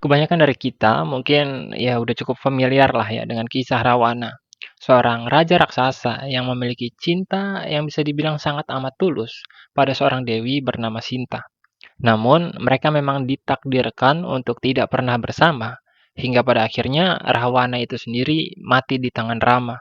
Kebanyakan dari kita mungkin ya udah cukup familiar lah ya dengan kisah Rawana, seorang raja raksasa yang memiliki cinta yang bisa dibilang sangat amat tulus pada seorang dewi bernama Sinta. Namun, mereka memang ditakdirkan untuk tidak pernah bersama, hingga pada akhirnya Rahwana itu sendiri mati di tangan Rama.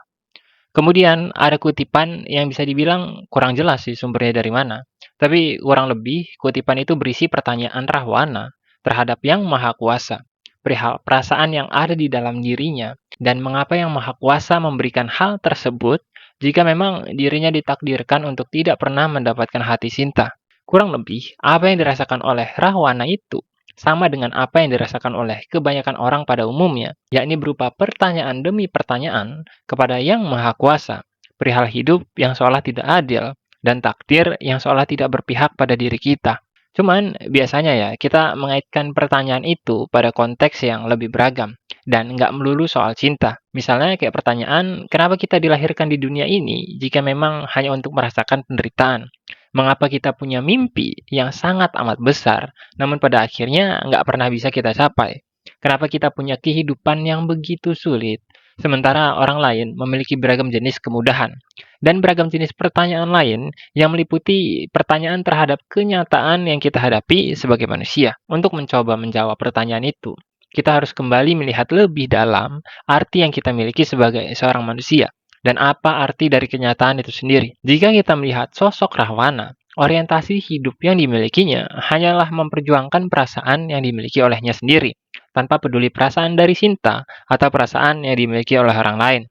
Kemudian ada kutipan yang bisa dibilang kurang jelas sih sumbernya dari mana. Tapi kurang lebih kutipan itu berisi pertanyaan Rahwana terhadap Yang Maha Kuasa, perihal perasaan yang ada di dalam dirinya, dan mengapa Yang Maha Kuasa memberikan hal tersebut jika memang dirinya ditakdirkan untuk tidak pernah mendapatkan hati Sinta. Kurang lebih, apa yang dirasakan oleh Rahwana itu sama dengan apa yang dirasakan oleh kebanyakan orang pada umumnya, yakni berupa pertanyaan demi pertanyaan kepada Yang Maha Kuasa, perihal hidup yang seolah tidak adil, dan takdir yang seolah tidak berpihak pada diri kita. Cuman biasanya ya, kita mengaitkan pertanyaan itu pada konteks yang lebih beragam, dan nggak melulu soal cinta. Misalnya kayak pertanyaan, kenapa kita dilahirkan di dunia ini jika memang hanya untuk merasakan penderitaan? Mengapa kita punya mimpi yang sangat amat besar, namun pada akhirnya nggak pernah bisa kita capai? Kenapa kita punya kehidupan yang begitu sulit, sementara orang lain memiliki beragam jenis kemudahan? Dan beragam jenis pertanyaan lain yang meliputi pertanyaan terhadap kenyataan yang kita hadapi sebagai manusia. Untuk mencoba menjawab pertanyaan itu, kita harus kembali melihat lebih dalam arti yang kita miliki sebagai seorang manusia dan apa arti dari kenyataan itu sendiri. Jika kita melihat sosok Rahwana, orientasi hidup yang dimilikinya hanyalah memperjuangkan perasaan yang dimiliki olehnya sendiri, tanpa peduli perasaan dari Sinta atau perasaan yang dimiliki oleh orang lain.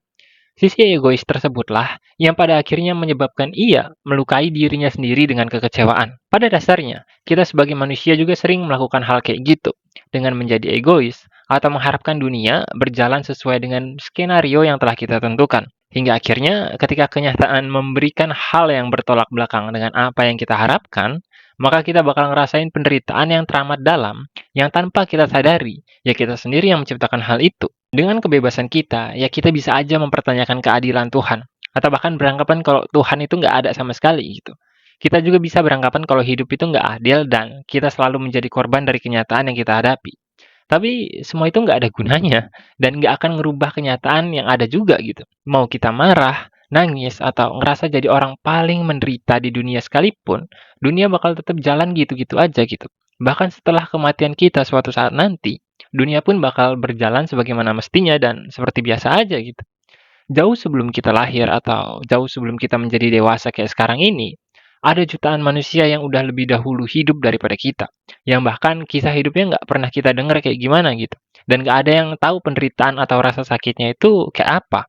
Sisi egois tersebutlah yang pada akhirnya menyebabkan ia melukai dirinya sendiri dengan kekecewaan. Pada dasarnya, kita sebagai manusia juga sering melakukan hal kayak gitu, dengan menjadi egois atau mengharapkan dunia berjalan sesuai dengan skenario yang telah kita tentukan. Hingga akhirnya ketika kenyataan memberikan hal yang bertolak belakang dengan apa yang kita harapkan, maka kita bakal ngerasain penderitaan yang teramat dalam, yang tanpa kita sadari, ya kita sendiri yang menciptakan hal itu. Dengan kebebasan kita, ya kita bisa aja mempertanyakan keadilan Tuhan. Atau bahkan beranggapan kalau Tuhan itu nggak ada sama sekali gitu. Kita juga bisa beranggapan kalau hidup itu nggak adil dan kita selalu menjadi korban dari kenyataan yang kita hadapi. Tapi semua itu nggak ada gunanya dan nggak akan ngerubah kenyataan yang ada juga gitu. Mau kita marah, nangis, atau ngerasa jadi orang paling menderita di dunia sekalipun, dunia bakal tetap jalan gitu-gitu aja gitu. Bahkan setelah kematian kita suatu saat nanti, dunia pun bakal berjalan sebagaimana mestinya dan seperti biasa aja gitu. Jauh sebelum kita lahir atau jauh sebelum kita menjadi dewasa kayak sekarang ini, ada jutaan manusia yang udah lebih dahulu hidup daripada kita. Yang bahkan kisah hidupnya nggak pernah kita dengar kayak gimana gitu. Dan nggak ada yang tahu penderitaan atau rasa sakitnya itu kayak apa.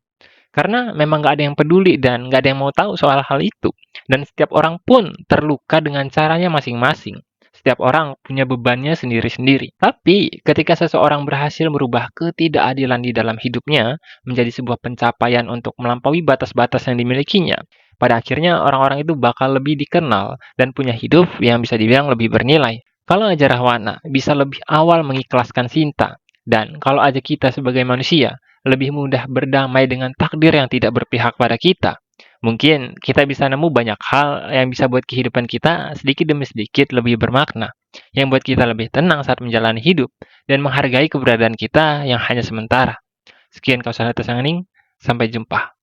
Karena memang nggak ada yang peduli dan nggak ada yang mau tahu soal hal itu. Dan setiap orang pun terluka dengan caranya masing-masing. Setiap orang punya bebannya sendiri-sendiri. Tapi ketika seseorang berhasil merubah ketidakadilan di dalam hidupnya menjadi sebuah pencapaian untuk melampaui batas-batas yang dimilikinya, pada akhirnya orang-orang itu bakal lebih dikenal dan punya hidup yang bisa dibilang lebih bernilai. Kalau aja Rahwana bisa lebih awal mengikhlaskan Sinta, dan kalau aja kita sebagai manusia lebih mudah berdamai dengan takdir yang tidak berpihak pada kita, mungkin kita bisa nemu banyak hal yang bisa buat kehidupan kita sedikit demi sedikit lebih bermakna, yang buat kita lebih tenang saat menjalani hidup dan menghargai keberadaan kita yang hanya sementara. Sekian Kausalnya Sanganing, sampai jumpa.